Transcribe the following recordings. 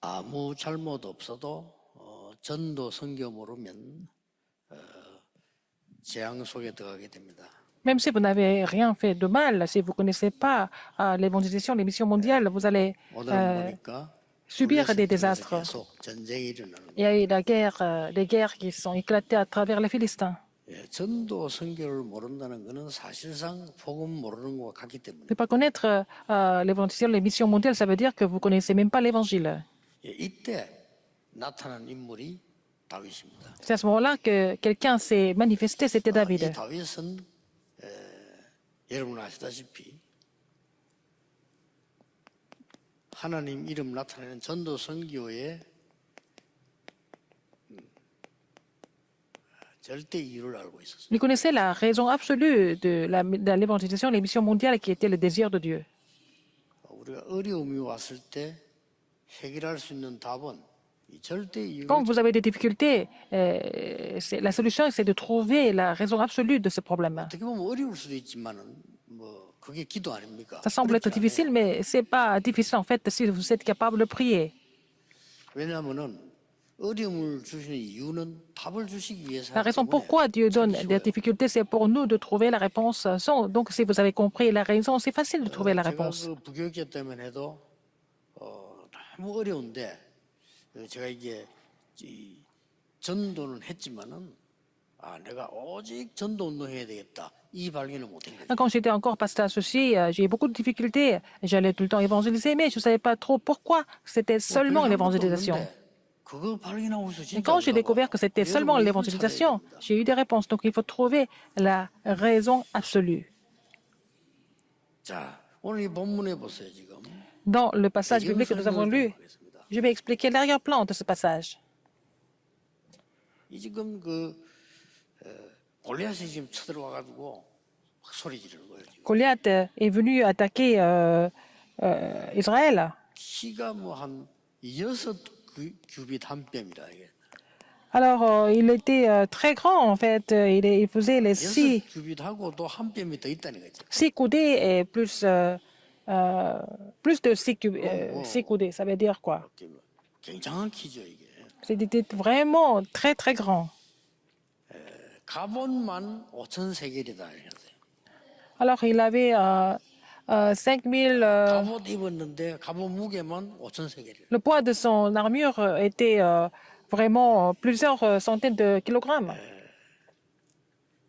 아무 잘못 없어도 전도 선교 모르면 재앙 속에 들어가게 됩니다. Même si vous n'avez rien fait de mal, si vous ne connaissez pas l'évangélisation, les missions mondiales, vous allez 오늘은 보니까 subir des 블레셋 통해서 désastres. 계속 전쟁이 일어나는 Il y a eu la guerre, des guerres qui sont éclatées à travers les Philistins. 거예요. 전도 선교를 모른다는 것은 사실상 복음 모르는 것과 같기 때문에 Ne pas connaître l'évangélisation, les missions mondiales, ça veut dire que vous ne connaissez même pas l'évangile. 이때 나타난 인물이 다윗입니다. C'est à ce moment-là que quelqu'un s'est manifesté, c'était 이 David. 다윗은 여러분 아시다시피 하나님 이름 나타내는 전도 선교의 절대 이유를 알고 있었습니다. Il connaissait la raison absolue de l'évangélisation, les missions mondiales, qui était le désir de Dieu. 우리가 어려움이 왔을 때 해결할 수 있는 답은 이 절대 이유를 Quand vous avez des difficultés, la solution, c'est de trouver la raison absolue de ce problème. 어떻게 보면 어려울 수도 있지만은 뭐 그게 기도 아닙니까? Ça semble être 그렇지 않아요. difficile, mais c'est pas difficile en fait si vous êtes capable de prier. 왜냐하면은 어려움을 주시는 이유는 답을 주시기 위해서 La 하기 raison 때문에 pourquoi Dieu donne 찾기 des 쉬워요. difficultés, c'est pour nous de trouver la réponse. Donc, si vous avez compris la raison, c'est facile de trouver la 제가 réponse. 그 부교육자 때문에 해도 너무 어려운데 제가 이게 이 전도는 했지만은 내가 오직 전도 운동해야 되겠다 이 발견을 못한 거죠. Quand j'étais encore pasteur associé, j'ai eu beaucoup de difficultés. J'allais tout le temps évangéliser, mais je ne savais pas trop pourquoi c'était seulement l'évangélisation. 그거 발견하고 있어 Et 진짜. quand j'ai découvert que c'était seulement 여러분이 이걸 l'évangélisation, 찾아야 됩니다. j'ai eu des réponses. Donc, il faut trouver la raison absolue. 자, 오늘 이 본문에 보세요 지금. Dans le passage biblique que nous avons lu, 하겠습니다. je vais expliquer l'arrière-plan de ce passage. 이 지금 그 골리앗이 지금 쳐들어와 가지고 막 소리 지르는 거예요. 지금. Goliath est venu attaquer Israël. 키가 뭐 한 6규빗 한 뼘이라 이게. Alors, il était très grand, en fait. Il faisait les 6규빗하고 또 한 뼘이 더 있다는 거죠. 6 coudées et plus de 6 coudées. Ça veut dire quoi? 굉장한 키죠 이게. C'était vraiment très, très grand. 갑옷만 5천 세겔이다 이랬어요. Alors, il avait 5000... 갑옷 입었는데 갑옷 무게만 5천 세겔이에요. le poids de son armure était vraiment plusieurs centaines de kilogrammes.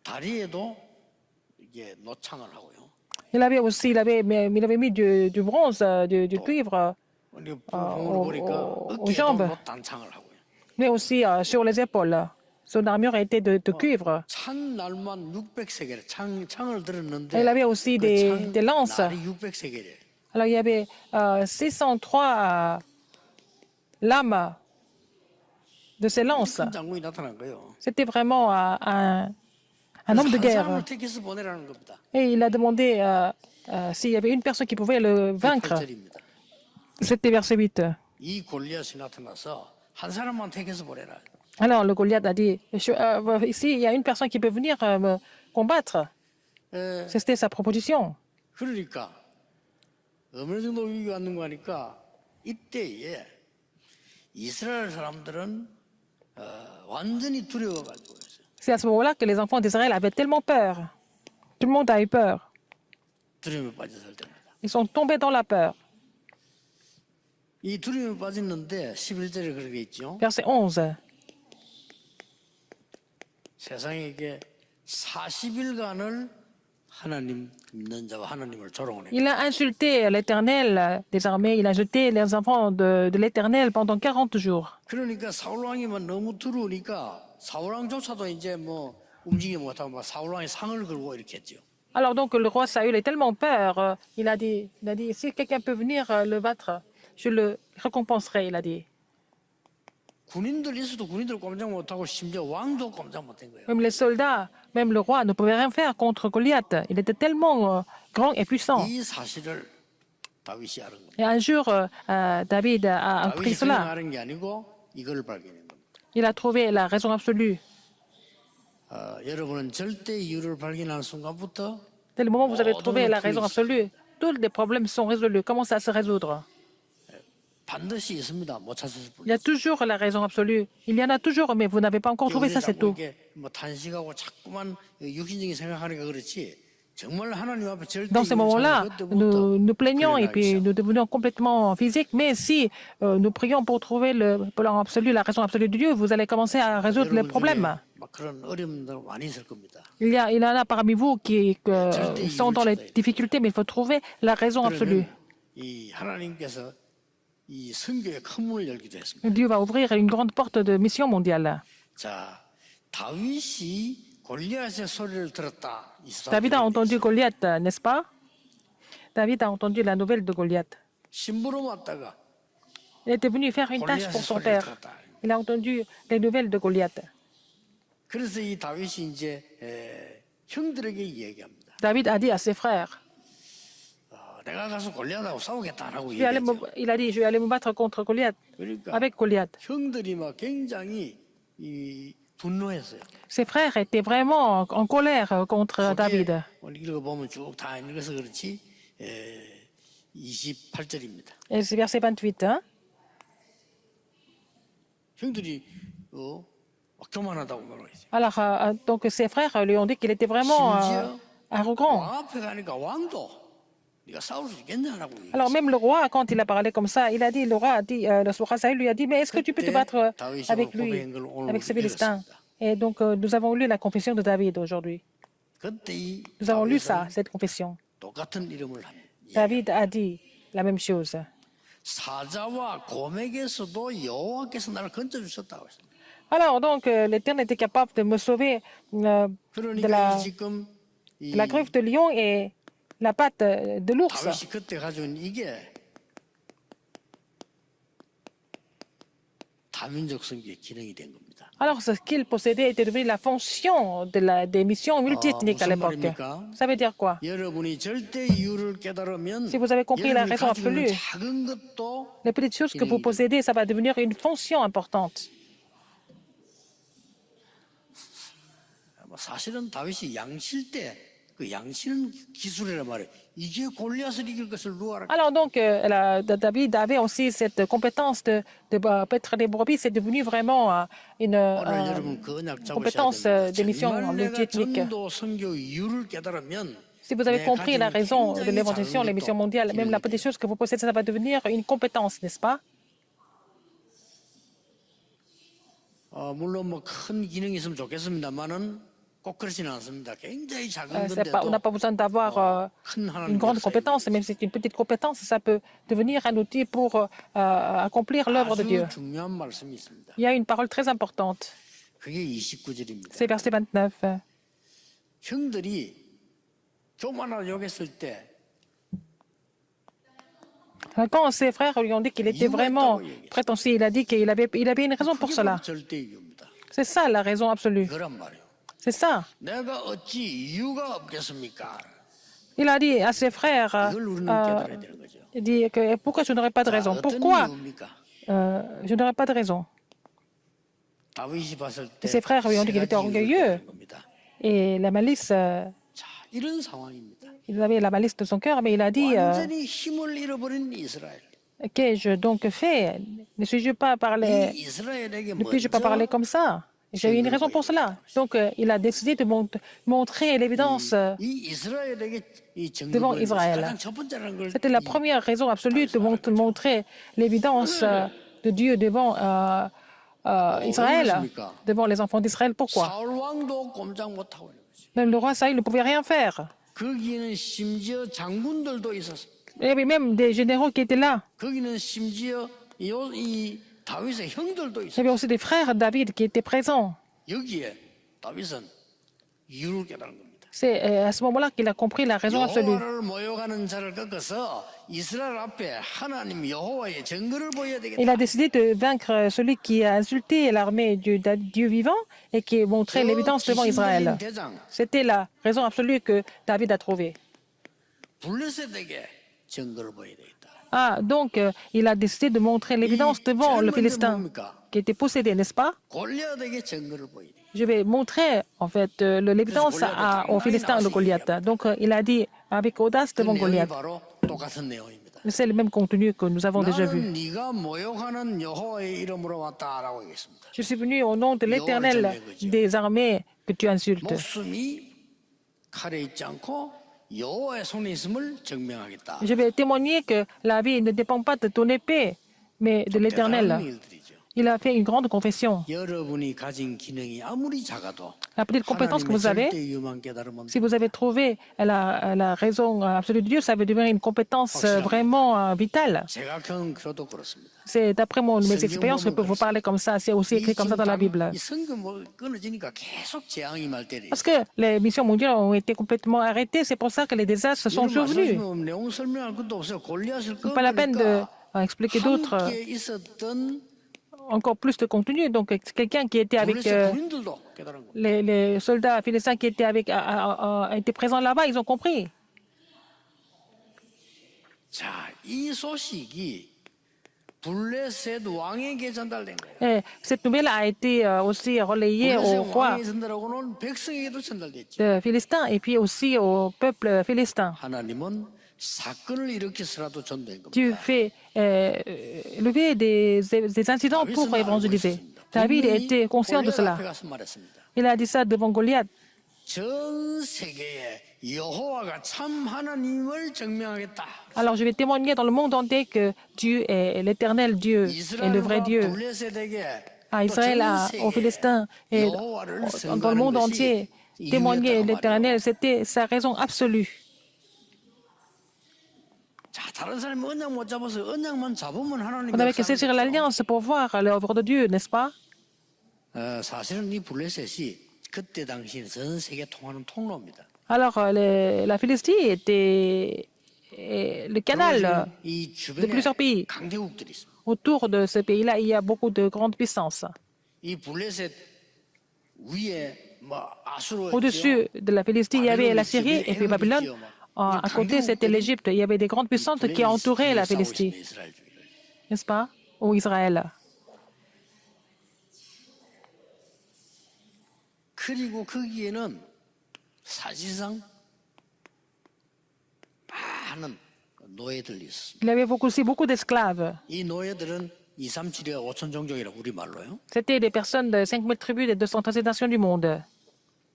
다리에도 이게 노창을 하고요. Il avait mis du bronze, du cuivre, 근데 부분을 보니까 aux 어깨에도 jambes, 단창을 하고요. mais aussi sur les épaules. Son armure était de cuivre. 창 날만 600세겔. 창을 들었는데 Il avait aussi des lances. 날이 600세겔이에요. Alors, il y avait 603 lames de ces lances. 큰 장군이 나타난 거예요. C'était vraiment un homme de 한 guerre. 사람을 택해서 보내라는 겁니다. Et il a demandé s'il y avait une personne qui pouvait le vaincre. 8절입니다. C'était verset 8. 이 골리앗이 나타나서 한 사람만 택해서 보내라. Alors, le Goliath a dit, ici, il y a une personne qui peut venir me combattre. 에, C'était sa proposition. 그러니까 어느 정도 위기가 왔는 거 하니까 이때에 이스라엘 사람들은 완전히 두려워가지고 있어요. C'est à ce moment-là que les enfants d'Israël avaient tellement peur. Tout le monde a eu peur. 두려움에 빠져 살 때입니다. Ils sont tombés dans la peur. 이 두려움에 빠졌는데 11절에 그렇게 있죠. Verset 11. 세상에게 40일간을 하나님 믿는 자와 하나님을 조롱을 해요. Il a insulté l'Éternel des armées. Il a insulté les enfants de l'Éternel pendant 40 jours. 그러니까 사울 왕이만 너무 두려우니까 사울 왕조차도 이제 뭐 움직이지 못하고 막 사울 왕이 상을 걸고 이렇게 했죠. Alors donc le roi Saül a tellement peur. Il a dit, si quelqu'un peut venir le battre, je le récompenserai, il a dit. 군인들 있어도 군인들 꼼짝 못하고 심지어 왕도 꼼짝 못한 거예요. Même les soldats, même le roi ne pouvait rien faire contre Goliath. Il était tellement grand et puissant. 이 사실을 다윗이 아는 겁니다. Et un jour, David a appris 다윗이 그냥 cela. 아는 게 아니고 이걸 발견한 겁니다. Il a trouvé la raison absolue. 여러분은 절대 이유를 발견하는 순간부터 Dès le moment où vous avez trouvé la raison absolue, tous les problèmes sont résolus, commencent à se résoudre. 반드시 있습니다. 못 찾았을 Il y a 뿐이지. toujours la raison absolue. Il y en a toujours, mais vous n'avez pas encore trouvé ça, c'est 자꾸 tout. 이렇게 뭐 탄식하고 자꾸만 육신적인 생각하니까 그렇지. 정말 하나님 앞에 절대 Dans ces 이유를 moments-là, 찾는 그때부터 nous plaignons et 풀려나기 puis 시작. nous devenons complètement physiques. Mais si nous prions pour trouver le plan absolu, la raison absolue de Dieu, vous allez commencer à résoudre les 여러분 중에 problèmes. 막 그런 어려움들 많이 있을 겁니다. Il y en a parmi vous qui sont dans les difficultés, mais il faut trouver la raison absolue. 그러면 이 하나님께서 이 선교에 큰 문을 열기도 했습니다. Dieu va ouvrir une grande porte de mission mondiale. 자, 다윗이 골리앗의 소리를 들었다. David a entendu Goliath, n'est-ce pas? David a entendu la nouvelle de Goliath. 심부름 왔다가 Il était venu faire une tâche pour son père. Il a entendu les nouvelles de Goliath. 그래서 이 다윗이 이제 형들에게 얘기합니다. David a dit à ses frères, 내가 가서 골리앗하고 싸우겠다 안 하고 il a dit, je vais aller me battre contre Goliath, 그러니까 avec Goliath. 형들이 막 굉장히 이 분노했어요. Ses frères étaient vraiment en colère contre David. 오늘 읽어보면 쭉 다 읽어서 그렇지 28절입니다. Et c'est verset 28. Hein? 형들이 막 교만하다고 말하고 있어요. Alors, donc ses frères lui ont dit qu'il était vraiment 심지어 arrogant. 왕 앞에 가니까 왕도 네가 싸울 수 있겠냐라고 얘기했어요. Alors même le roi, quand il a parlé comme ça, il a dit, le roi a dit, le roi Saül lui a dit, mais est-ce que tu peux te battre avec lui, avec ce Philistin? Et donc nous avons lu la confession de David aujourd'hui. 그때 이 Nous avons lu 다윗은 ça, cette confession. 똑같은 이름을 합니다. David a dit la même chose. 사자와 곰에게서도 여호와께서 나를 건져주셨다고 했습니다. Alors donc l'Éternel était capable de me sauver de 그러니까 지금 이 la griffe de lion et la patte de l'ours. 다윗이 그때 가져온 이게 다민족 선교의 기능이 된 겁니다. Alors ce qu'il possédait était devenu la fonction des missions multiethniques à 무슨 l'époque. 말입니까? Ça veut dire quoi? 여러분이 절대 이유를 깨달으면 Si vous avez compris la 여러분이 raison 가지고 있는 absolue, 작은 것도 les petites choses que vous possédez, ça va devenir une fonction importante. 사실은 다윗이 양칠 때 그 양치는 기술이란 말이에요. 이게 골리앗을 이길 것을 누가 알아? Alors donc, David avait aussi cette compétence de paître les brebis. C'est devenu vraiment une 오늘 여러분 그 언약 잡으셔야 compétence 됩니다. des missions 정말 내가 multiethniques. 전도 선교 이유를 깨달으면 Si vous avez 내 compris la 가진 raison de 굉장히 l'évangélisation, 작은 les missions 것도 mondiales, même la 기능이 petite 돼요. chose que vous possédez, ça va devenir une compétence, n'est-ce pas? 물론 뭐 큰 기능이 있으면 좋겠습니다만은 꼭 그렇지는 않습니다. 굉장히 작은 On 건데도 n'a pas besoin d'avoir 큰 une 하나님 grande 역사에 compétence, même si c'est une petite compétence, ça peut devenir un outil pour accomplir l'œuvre de Dieu. 아주 중요한 말씀이 있습니다. Il y a une parole très importante. 그게 29절입니다. C'est verset 29. 형들이 교만하고 욕했을 때 Quand ses frères lui ont dit qu'il était vraiment prétentieux, il a dit qu'il avait une raison pour 그게 cela. 바로 절대 이유입니다. C'est ça la raison absolue. 그란 말이에요. C'est ça. 내가 어찌 이유가 없겠습니까? Il a dit à ses frères, 이걸 우리는 깨달아야 되는 거죠. il dit que pourquoi je n'aurais pas de 자, raison? 어떤 Pourquoi 이유입니까? je n'aurais pas de raison? 다윗이 봤을 때 Ses frères lui ont dit qu'il était orgueilleux. 겁니다. Et la malice, 자, 이런 상황입니다. il avait la malice de son cœur, mais il a dit, 완전히 힘을 잃어버린 이스라엘. qu'ai-je donc fait? Ne suis-je pas parlé, 이 이스라엘에게 ne puis-je pas parler comme ça? J'ai eu une raison pour cela. Donc il a décidé de montrer l'évidence. 이 이스라엘에게 이 devant 정글을 Israël. 가장 첫 번째라는 걸 C'était la première raison absolue de montrer l'évidence de Dieu devant Israël, devant les enfants d'Israël. Pourquoi? 사울 왕도 꼼짝 못하고 있는 거지. Même le roi Saül ne pouvait rien faire. 거기에는 심지어 장군들도 있었어. Il y avait même des généraux qui étaient là. 거기는 심지어 이 다윗의 형들도 Il y 있어. avait aussi des frères David qui étaient présents. 여기에 다윗은 이유를 깨달은 겁니다. C'est à ce moment-là qu'il a compris la raison absolue. 여호와를 모욕하는 자를 꺾어서 이스라엘 앞에 하나님 여호와의 증거를 보여야 되겠다. Il a décidé de vaincre celui qui a insulté l'armée du Dieu vivant et qui montrait l'évidence devant Israël. 대장 C'était la raison absolue que David a trouvée. 블레셋에게 증거를 보여야 되겠다. Ah, donc il a décidé de montrer l'évidence devant le Philistin qui était possédé, n'est-ce pas? 골리앗에게 증거를 보여야 돼. Je vais montrer en fait l'évidence au Philistin, le Goliath. Donc il a dit avec audace devant 그 내용이 Goliath. 바로 똑같은 내용입니다. C'est le même contenu que nous avons déjà vu. 나는 네가 모욕하는 여호와의 이름으로 왔다라고 하겠습니다. Je suis venu au nom de l'Éternel des armées que tu insultes. 목숨이 칼에 있지 않고 여호와의 손에 있음을 증명하겠다. Je vais témoigner que la vie ne dépend pas de ton épée, mais de l'Éternel. 대단한 일들이죠. Il a fait une grande confession. 여러분이 가진 기능이 아무리 작아도 La petite compétence que 하나님의 vous avez, 절대 유만 깨달으면 si vous avez trouvé la raison absolue de Dieu, ça veut devenir une compétence vraiment vitale. 제가 겪은 그로도 그렇습니다. C'est d'après mes expériences que je peux vous parler comme ça. C'est aussi écrit comme ça dans la Bible. 이 성경 뭐 끊어지니까 계속 재앙이 말 때리. Parce que les missions mondiales ont été complètement arrêtées. C'est pour ça que les désastres sont survenus. 내용 설명할 것도 없어요. 골리앗을 Pas la peine d'expliquer d'autres, 함께 있었던 encore plus de contenu. Donc, quelqu'un qui était avec 블레셋 군인들도 깨달은 겁니다. les soldats philistins qui étaient étaient présents là-bas, ils ont compris. 자, 이 소식이 블레셋 왕에게 전달된 거예요. Et cette nouvelle a été aussi relayée 블레셋 au roi 왕에게 전달하고는 백성에게도 전달됐죠. philistin et puis aussi au peuple philistin. 하나님은 사건을 일으켜서라도 전도한 Dieu 겁니다. fait lever des incidents pour 다윗은 알고 évangéliser. 있었습니다. David 분명히 était conscient de 골리앗 cela. 앞에 가서 말했습니다. Il a dit ça devant Goliath. 전 세계에 여호와가 참 하나님을 증명하겠다. Alors je vais témoigner dans le monde entier que Dieu est l'éternel Dieu et le vrai 이스라엘과 Dieu. 블레셋에게 À Israël, aux Philistins et dans le monde entier, témoigner l'éternel, c'était sa raison absolue. 자, 다른 사람이 언약 못 잡아서 언약만 잡으면 하나님 On n'avait qu'à saisir l'alliance pour voir l'œuvre de Dieu, n'est-ce pas? 사실은 이 블레셋이 그때 당시 전 세계 통하는 통로입니다. Alors la Philistie était le canal 이 de 주변에 plusieurs pays. 강대국들이 있습니다. Autour de ce pays-là, il y a beaucoup de grandes puissances. 이 블레셋 위에 뭐 아수르 Au-dessus de la Philistie, il y avait la Syrie et puis Babylone. À côté, c'était l'Égypte. Il y avait des grandes puissances qui entouraient la Philistie, n'est-ce pas? Ou Israël. 그리고 거기에는 사실상 많은 노예들이 있었습니다. Il y avait aussi beaucoup d'esclaves. 이 노예들은 2, 3, 7에 5천 종족이라고 우리 말로요. C'était des personnes de 5000 tribus des 213 nations du monde.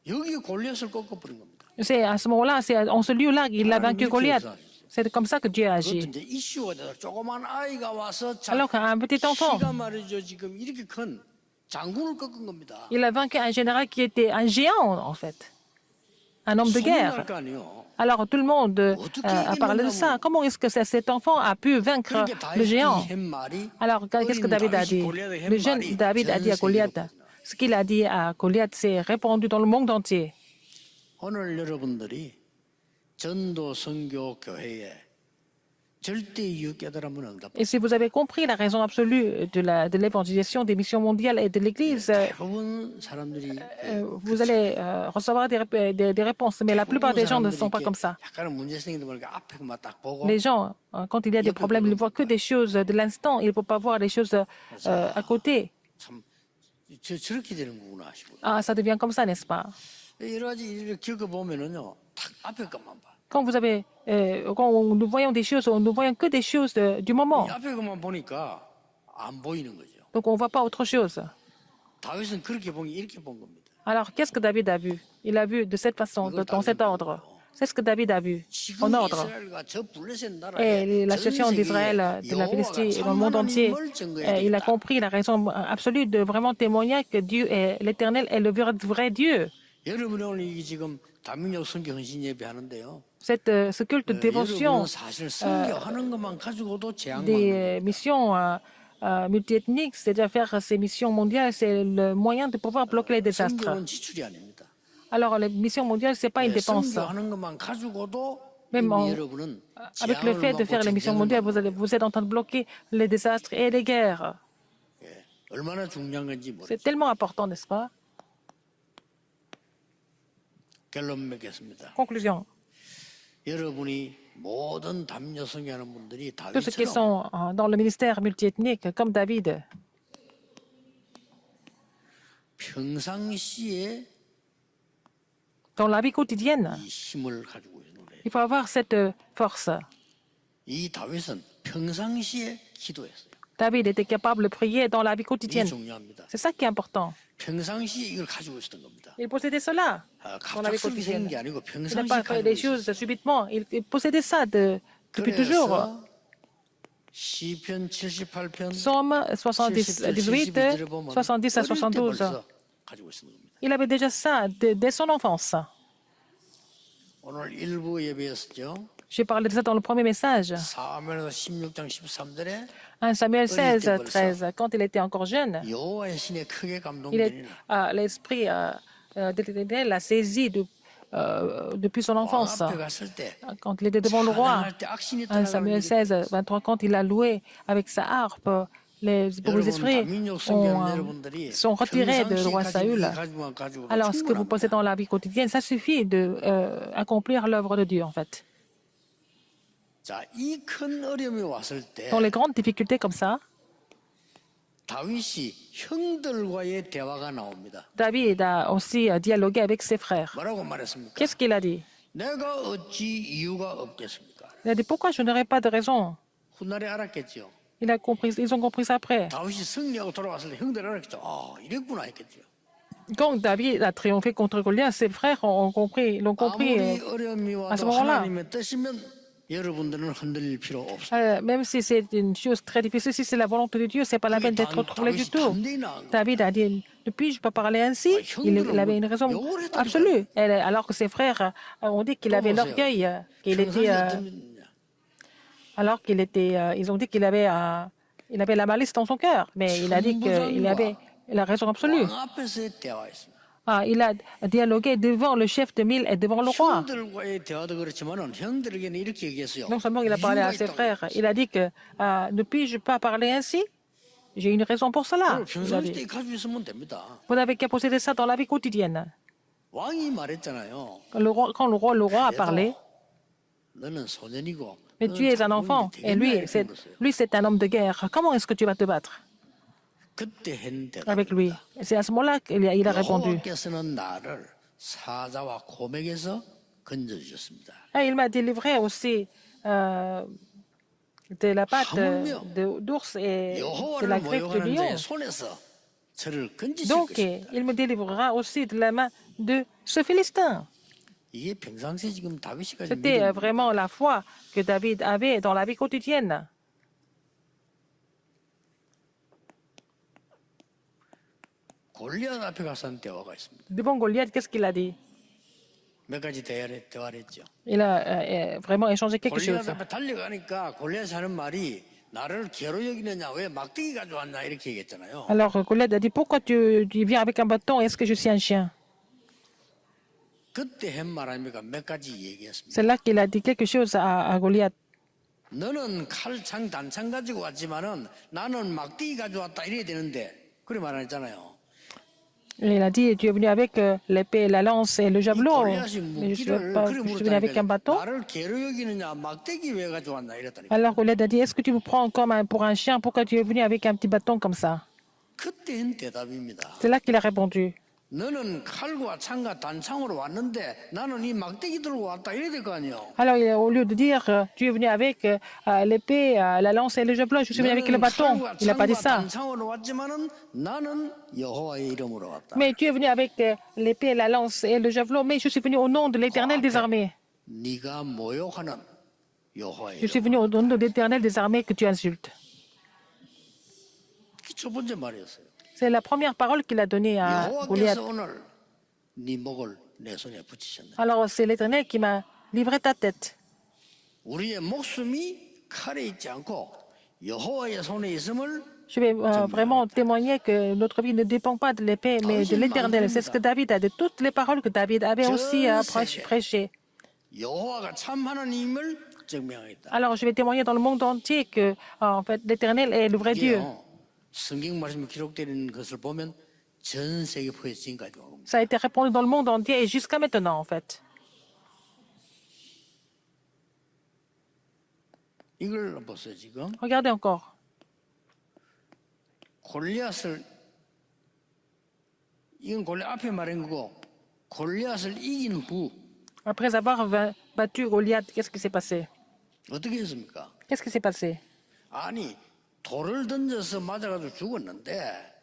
여기 골리앗을 꺾어버린 겁니다. C'est à ce moment-là, c'est en ce lieu-là qu'il a vaincu Goliath. C'est comme ça que Dieu a 그것도 agi. 이제 이슈가 돼서 조그만 아이가 와서 Alors qu'un petit enfant, 시가 말이죠 지금 이렇게 큰 장군을 꺾은 겁니다. il a vaincu un général qui était un géant, en fait. Un homme de guerre. 소문날 거 아니에요. Alors tout le monde a parlé de ça. Comment est-ce que cet enfant a pu vaincre le géant? 다윗이 한 말이 Alors qu'est-ce que David a dit? Le jeune David a dit à Goliath. Ce qu'il a dit à Goliath s'est répandu dans le monde entier. 오늘 여러분들이 전도 선교 교회에 절대 이유 깨달으면 응답. Et si vous avez compris la raison absolue de l'évangélisation des missions mondiales et de l'Église, 대부분 사람들이 vous allez recevoir des réponses. Mais la plupart des gens ne sont pas comme ça. 약간은 문제 생기다 보니까 앞에 그만 딱 보고 Les gens, quand il y a des problèmes, ils ne voient que des choses de l'instant. Ils ne peuvent pas voir les choses à côté. 참 저렇게 되는 거구나 싶어요. Ah, ça devient comme ça, n'est-ce pas? 여러 가지 일을 겪어보면은요, 딱 앞에 것만 봐. Quand nous voyons des choses, nous ne voyons que des choses du moment. 이 앞에 것만 보니까 안 보이는 거죠. Donc on ne voit pas autre chose. 다윗은 그렇게 보니 이렇게 본 겁니다. Alors, qu'est-ce que David a vu? Il a vu de cette façon, dans cet ordre. C'est ce que David a vu, en 지금 ordre. 이스라엘과 저 블레셋 Et 나라에 la 전 situation d'Israël, 세계에 de la Philistie et dans le monde 여호와가 entier, 참 하나님을 증거해야 il a 되겠다. compris la raison absolue de vraiment témoigner que Dieu est l'éternel est le vrai Dieu. 여러분이 오늘 이게 지금 다민족 선교 헌신 예배 하는데요. Ce culte de dévotion 여러분은 사실 선교하는 것만 가지고도 재앙 des 막는 missions multiethniques, c'est-à-dire faire ces missions mondiales, c'est le moyen de pouvoir bloquer les désastres. 선교는 지출이 아닙니다. Alors, les missions mondiales, ce n'est pas une dépense. 선교하는 것만 가지고도 Même 이미 여러분은 avec le fait de faire les missions mondiales, vous êtes en train de bloquer les désastres et les guerres. 얼마나 중요한 건지 모르겠어요. C'est tellement important, n'est-ce pas? 결론 맺겠습니다. Conclusion. 여러분이 모든 담요 선교하는 분들이 Tous ceux qui 다윗처럼 sont dans le ministère multiethnique, comme David, 평상시에 dans la vie quotidienne, 이 힘을 가지고 있는 거예요. il faut avoir cette force. 이 다윗은 평상시에 기도했어요. David était capable de prier dans la vie 이게 quotidienne. 중요합니다. C'est ça qui est important. 평상시에 이걸 가지고 있었던 겁니다. Il possédait cela dans la vie 갑작스럽게 생긴 quotidienne. 게 아니고 Il n'a 평상시에 pas fait 가지고 des 있었어요. choses subitement. Il possédait ça depuis toujours. 그래서 시편 78편 Psaume 78, 72절에 보면 70 à 어릴 때 72. 벌써 가지고 있었던 겁니다. Il avait déjà ça dès son enfance. 오늘 일부 예배였죠. J'ai parlé de ça dans le premier message. 사무엘서 16장 13절에 1 Samuel 16, 13. Quand il était encore jeune, 여호와의 신에 크게 il est, 감동되니라. l'esprit de l'Éternel l'a saisi depuis son 왕 enfance. 앞에 갔을 때 Quand il était devant le roi, 찬양할 때 악신이 1 Samuel 떠나가는 16, 23, quand il a loué avec sa harpe, les mauvais 여러분 esprits 다민족 성교하는 여러분들이 sont retirés de 평상시에 roi 가진 Saül. 그 가지고만 가지고 Alors, ce que vous possédez dans la vie quotidienne, ça suffit d'accomplir l'œuvre de Dieu, en fait. 자, 이 큰 어려움이 왔을 때 Dans les grandes difficultés comme ça, 다윗이 형들과의 대화가 나옵니다. David a aussi dialogué avec ses frères. 뭐라고 말했습니까? Qu'est-ce qu'il a dit? 내가 어찌 이유가 없겠습니까? Il a dit, pourquoi je n'aurais pas de raison? 훗날에 알았겠죠. Ils ont compris ça après. 다윗이 승리하고 돌아왔을 때 형들이 알았겠죠. 아, 이랬구나 했겠죠. Quand David a triomphé contre Goliath, ses frères l'ont compris 아무리 어려움이 à 와도 ce moment-là. 하나님의 뜻이면 여러분들은 흔들릴 필요 없어요. Même si c'est une chose très difficile, si c'est la volonté de Dieu, c'est pas la peine d'être troublé du tout. David a dit, depuis je peux parler ainsi. Il avait une raison absolue. Alors que ses frères ont dit qu'il avait l'orgueil, qu'il était, alors qu'il était, ils ont dit qu'il avait la malice dans son cœur, mais il a dit qu'il avait la raison absolue. 왕 앞에서의 대화였습니다. Il a dialogué devant le chef de mille et devant le roi. 형들과의 대화도 그렇지만은 형들에게는 이렇게 얘기했어요. Non seulement il a parlé à ses frères, il a dit que ne puis-je pas parler ainsi? J'ai une raison pour cela. Il a 평상시 dit. 때 가지고 있으면 됩니다. Vous n'avez qu'à posséder ça dans la vie quotidienne. 왕이 말했잖아요. Quand le roi a parlé, 너는 소년이고. mais tu es un enfant, et lui, c'est un homme de guerre. Comment est-ce que tu vas te battre 그때 했는 avec lui? Et c'est à ce moment-là qu'il a répondu. 여호와께서는 나를 사자와 곰에게서 건져주셨습니다. Et il m'a délivré aussi de la patte d'ours et de la 여호와를 griffe de 모욕하는 lion. 자의 손에서 저를 건지실 Donc, 것입니다. il me délivrera aussi de la main de ce Philistin. 이게 평상시에 지금 다윗이 가진 C'était 믿음. vraiment la foi que David avait dans la vie quotidienne. 골리앗 앞에 가서 한 대화가 있습니다. Devant Goliath, qu'est-ce qu'il a dit? 몇 가지 대화를 했죠. Il a vraiment échangé quelque 골리앗 chose. 앞에 달려가니까 골리앗이 하는 말이 나를 개로 여기느냐 왜 막대기 가져왔냐 이렇게 얘기했잖아요. Alors Goliath a dit, pourquoi tu viens avec un bâton? Est-ce que je suis un chien? 그때 한 말 아닙니까? 몇 가지 얘기했습니다. C'est là qu'il a dit quelque chose à Goliath. 너는 칼창 단창 가지고 왔지만은 나는 막대기 가져왔다 이래야 되는데 그래 말했잖아요. Il a dit, tu es venu avec l'épée, la lance et le 이 javelot. 골리앗이 Mais je 묻기를 suis venu avec un bâton. 나를 개로 여기느냐 막대기 왜 가져왔나 이랬다니까. Alors Goliath a dit, est-ce que tu me prends comme pour un chien? Pourquoi tu es venu avec un petit bâton comme ça? 그때 한 대답입니다. C'est là qu'il a répondu. 너는 칼과 창과 단창으로 왔는데 나는 이 막대기 들고 왔다 이래야 될 거 아니에요. Alors, au lieu de dire, tu es venu avec l'épée, la lance et le javelot, je suis venu avec le bâton. Il n'a pas dit ça. 단창으로 왔지만은 나는 여호와의 이름으로 왔다. Mais tu es venu avec l'épée, la lance et le javelot, mais je suis venu au nom de l'Éternel des armées. 네가 모욕하는 여호와의 Je suis 이름. venu au nom de l'Éternel des armées que tu insultes. 그게 첫 번째 말이었어요. C'est la première parole qu'il a donnée à Goliath. 여호와께서 오늘 네 목을 내 손에 붙이셨네. Alors, c'est l'Éternel qui m'a livré ta tête. 우리의 목숨이 칼에 있지 않고 여호와의 손에 있음을 Je vais vraiment témoigner que notre vie ne dépend pas de l'épée, mais de l'Éternel. C'est ce que David a dit. Toutes les paroles que David avait aussi prêchées. 여호와가 참 하나님을 증명하겠다. Alors, je vais témoigner dans le monde entier que, en fait, l'Éternel est le vrai Dieu. 성경 말씀이 기록되어 있는 것을 보면 전 세계 포에서 지금까지 온 겁니다. Ça a été répandu dans le monde entier et jusqu'à maintenant, en fait. 이걸 보세요 지금. Regardez encore. 골리앗을 이건 골리앗 앞에 말한 거고 골리앗을 이긴 후 Après avoir battu Goliath, qu'est-ce qui s'est passé? 어떻게 했습니까? Qu'est-ce qui s'est passé? 아니 돌을 던져서 맞아가지고 죽었는데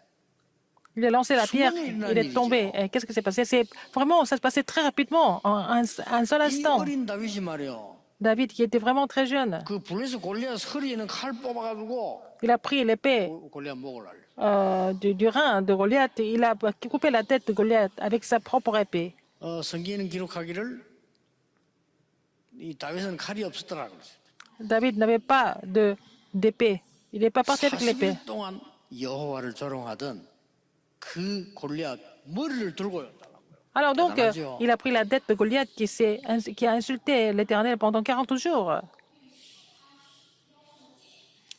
Il a lancé la pierre, il est tombé. Et qu'est-ce qui s'est passé? C'est vraiment, ça se passait très rapidement, en un seul 이 instant. 어린 다윗이 말이요. David, qui était vraiment très jeune, 그 블레셋 골리앗 허리에 있는 칼 뽑아가지고 il a pris l'épée 골리앗 목을 날려. du rein de Goliath et il a coupé la tête de Goliath avec sa propre épée. 성경에는 기록하기를 이 다윗은 칼이 없었더라 그랬어요. David n'avait pas d'épée. Il n'est pas parti avec l'épée. 40일 동안 여호와를 조롱하던 그 골리앗 머리를 들고 있다고요. Alors donc, 대단하죠. il a pris la tête de Goliath qui a insulté l'Éternel pendant 40 jours.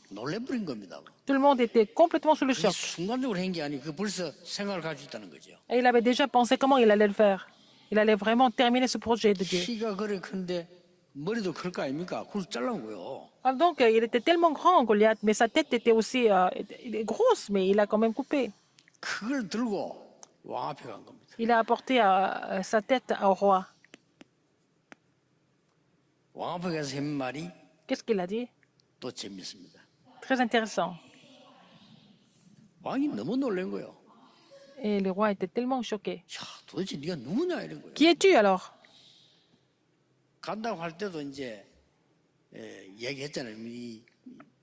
놀래버린 겁니다. Tout le monde était complètement sous le 그게 choc. 순간적으로 한 게 아니고 그 벌써 생각을 가지고 있다는 거죠. Et il avait déjà pensé comment il allait le faire. Il allait vraiment terminer ce projet de Dieu. 키가 그래 큰데 머리도 클 거 아닙니까? 그걸 잘라고요. Alors donc, il était tellement grand, Goliath, mais sa tête était aussi il est grosse, mais il a quand même coupé. 그걸 들고 왕 앞에 간 겁니다. Il a apporté sa tête au roi. 왕 앞에 가서 한 말이 Qu'est-ce qu'il a dit? 또 재밌습니다. Très intéressant. 왕이 너무 놀란 거예요. Et le roi était tellement choqué. 야, 도대체 네가 누구냐 이런 거예요. Qui es-tu alors? 간다고 할 때도 이제 얘기했잖아요.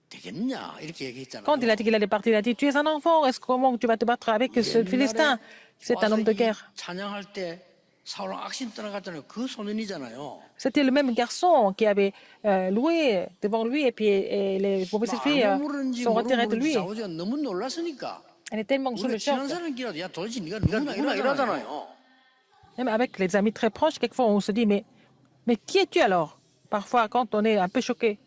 되겠냐 이렇게 얘기했잖아요. Quand il a dit qu'il allait partir, il a dit, tu es un enfant, comment tu vas te battre avec ce Philistin? C'est un homme de guerre. 찬양할 때 사울은 악신 떠나갔잖아요. 그 소년이잖아요. C'était le même garçon qui avait loué devant lui et puis les mauvaises filles sont retirées de lui. 사울이 너무 놀랐으니까 Elle est tellement sous 우리가 le choc. 친한 사람끼리라도 야 도대체 네가 누구냐 이러잖아요. Même avec les amis très proches, quelquefois on se dit, mais qui es-tu alors? Parfois, quand on est un peu choqué.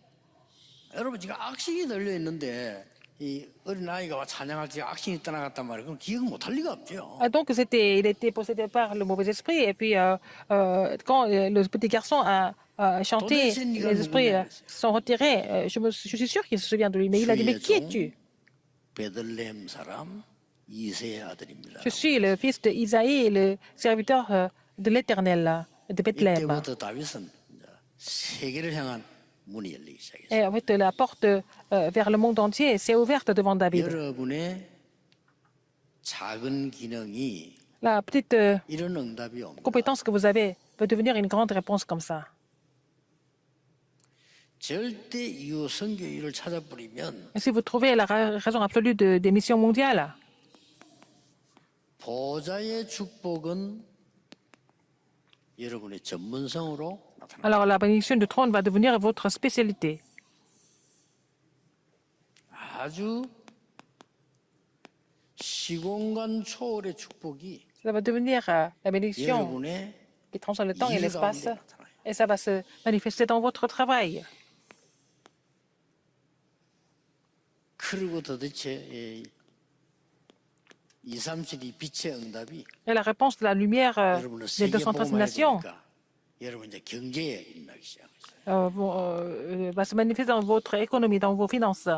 여러분 지금 악신이 들려 있는데 이 어린 아이가 찬양할 때 악신이 떠나갔단 말이에요. 그럼 기억 못할 리가 없죠. Donc, il était possédé par le mauvais esprit. Et puis, quand le petit garçon a chanté, les esprits sont retirés. Je suis sûr qu'il se souvient de lui. Mais il a dit, mais qui es-tu? 베들레헴 사람 이새의 아들입니다. Je suis le fils d'Isaïe, le serviteur de l'Éternel, de Bethléem. 이때부터 다윗은 이제 세계를 향한 문이 열리기 시작했어요. Et en fait, la porte vers le monde entier s'est ouverte devant David. 여러분의 작은 기능이 La petite 이런 응답이 옵니다. compétence que vous avez peut devenir une grande réponse comme ça. 절대 이유 선교 이유를 찾아버리면 Et si vous trouvez la raison absolue des missions mondiales, 보좌의 축복은 여러분의 전문성으로 나타납니다. alors la bénédiction du trône va devenir votre spécialité. 아주 시공간 초월의 축복이 Ça va devenir la bénédiction 여러분의 qui transcende le temps et 일 l'espace. 가운데 나타나요. Et ça va se manifester dans votre travail. 그리고 도대체 237이 빛의 응답이 Et la réponse de la lumière 여러분은 des 세계 230 복음화에 nations 되니까 여러분 이제 경제에 임하기 시작했어요. va se manifester dans votre économie, dans vos finances.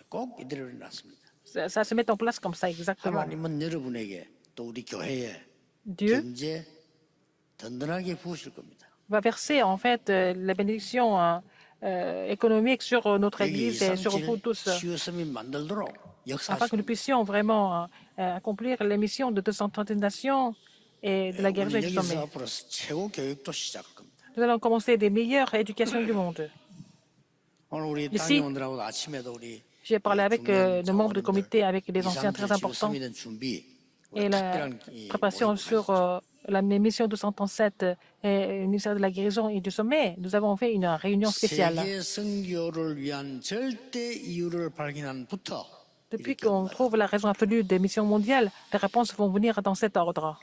꼭 이대로 일어났습니다. Ça se met en place comme ça, exactement. 하나님은 여러분에게 또 우리 교회에 Dieu 경제 든든하게 부으실 겁니다. va verser en fait la bénédiction économique sur notre 여기 Église et sur vous tous, 시우스이 만들도록 afin que nous 역사하십니다. puissions vraiment accomplir les missions de 230 nations et de la guerre 우리 du 여기서 sommet. 앞으로 최고 교육도 시작할 겁니다. Nous allons commencer des meilleures éducations du monde. 오늘 우리 Ici, 당의원들하고 아침에도 우리 J'ai parlé avec les membres du comité, avec des anciens très importants, 시우스에 대한 준비 et la préparation sur la mission 237 et le ministère de la guérison et du sommet. Nous avons fait une réunion spéciale. 세계 선교를 위한 절대 이유를 발견한부터 Depuis qu'on trouve la raison absolue des missions mondiales, les réponses vont venir dans cet ordre.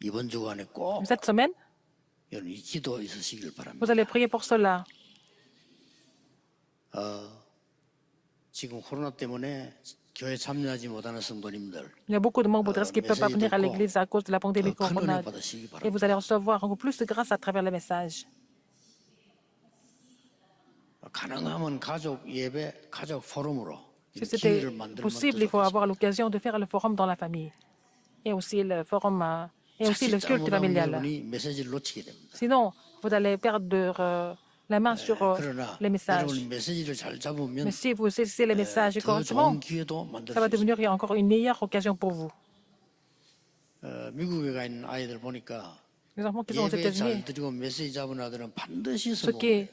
이번 주간에 꼭 Cette semaine, 여러분 이 기도 있으시길 바랍니다. vous allez prier pour cela. 지금 코로나 때문에 교회 참여하지 못하는 성도님들 Il y a beaucoup de membres de reste qui ne peuvent pas venir à l'église à cause de la pandémie 큰 은혜 corona. 받으시기 Et vous 바랍니다. allez recevoir encore plus de grâce à travers les messages. 가능하면 가족 예배, 가족 포럼으로 Si c'était 기회를 만들면 possible, il faut avoir l'occasion de faire le forum dans la famille. Et aussi le forum, et aussi le culte familial. 여러분이 메시지를 놓치게 됩니다. Sinon, vous allez perdre la main sur 그러나 les messages. 여러분이 메시지를 잘 잡으면 Mais si vous saisissez les messages 더 correctement, 좋은 기회도 만들 ça va 수 있습니다. devenir encore une meilleure occasion pour vous. 미국에 가 있는 아이들 보니까 Les enfants qui sont aux 예배 États-Unis, 잘 드리고 메시지 잡은 아들은 반드시 ceux 성공해요. qui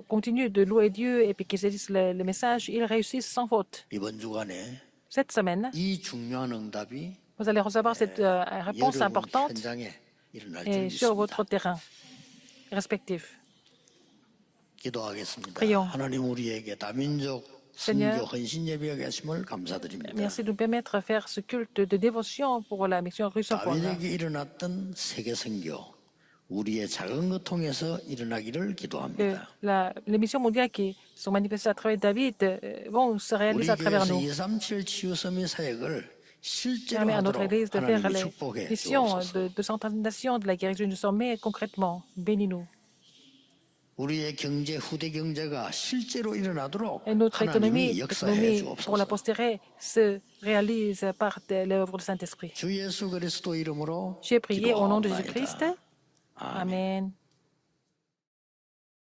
continuent de louer Dieu et puis qui saisissent les messages, ils réussissent sans faute. 이번 주간에 Cette semaine, 이 중요한 응답이 vous allez recevoir cette réponse 여러분 importante 현장에 일어날 줄 et sur 믿습니다. votre terrain respectif. 기도하겠습니다. Prions. 하나님 우리에게 다민족 Seigneur, 선교 헌신 예배하게 하심을 감사드립니다. Merci de nous permettre de faire ce culte de dévotion pour la mission russophone. 다윗에게 일어났던 세계 선교 우리의 작은 것 통해서 일어나기를 Que 기도합니다. les missions mondiales qui sont manifestées à travers David vont se 우리 réaliser à travers 교회에서 nous. 237 치유섬의 사역을 실제로 Permet à notre 하도록 Église de faire 하나님이 les 축복해 missions 주옵소서. de centralisation de la guérison du sommet concrètement. Bénis-nous. 우리의 경제 후대 경제가 실제로 일어나도록 Et notre 하나님이 역사해 économie pour la 주옵소서. postérité se réalise par l'œuvre du Saint-Esprit. 주 예수 그리스도 이름으로 J'ai prié au nom de 기도하옵나이다. Jésus-Christ. Amen.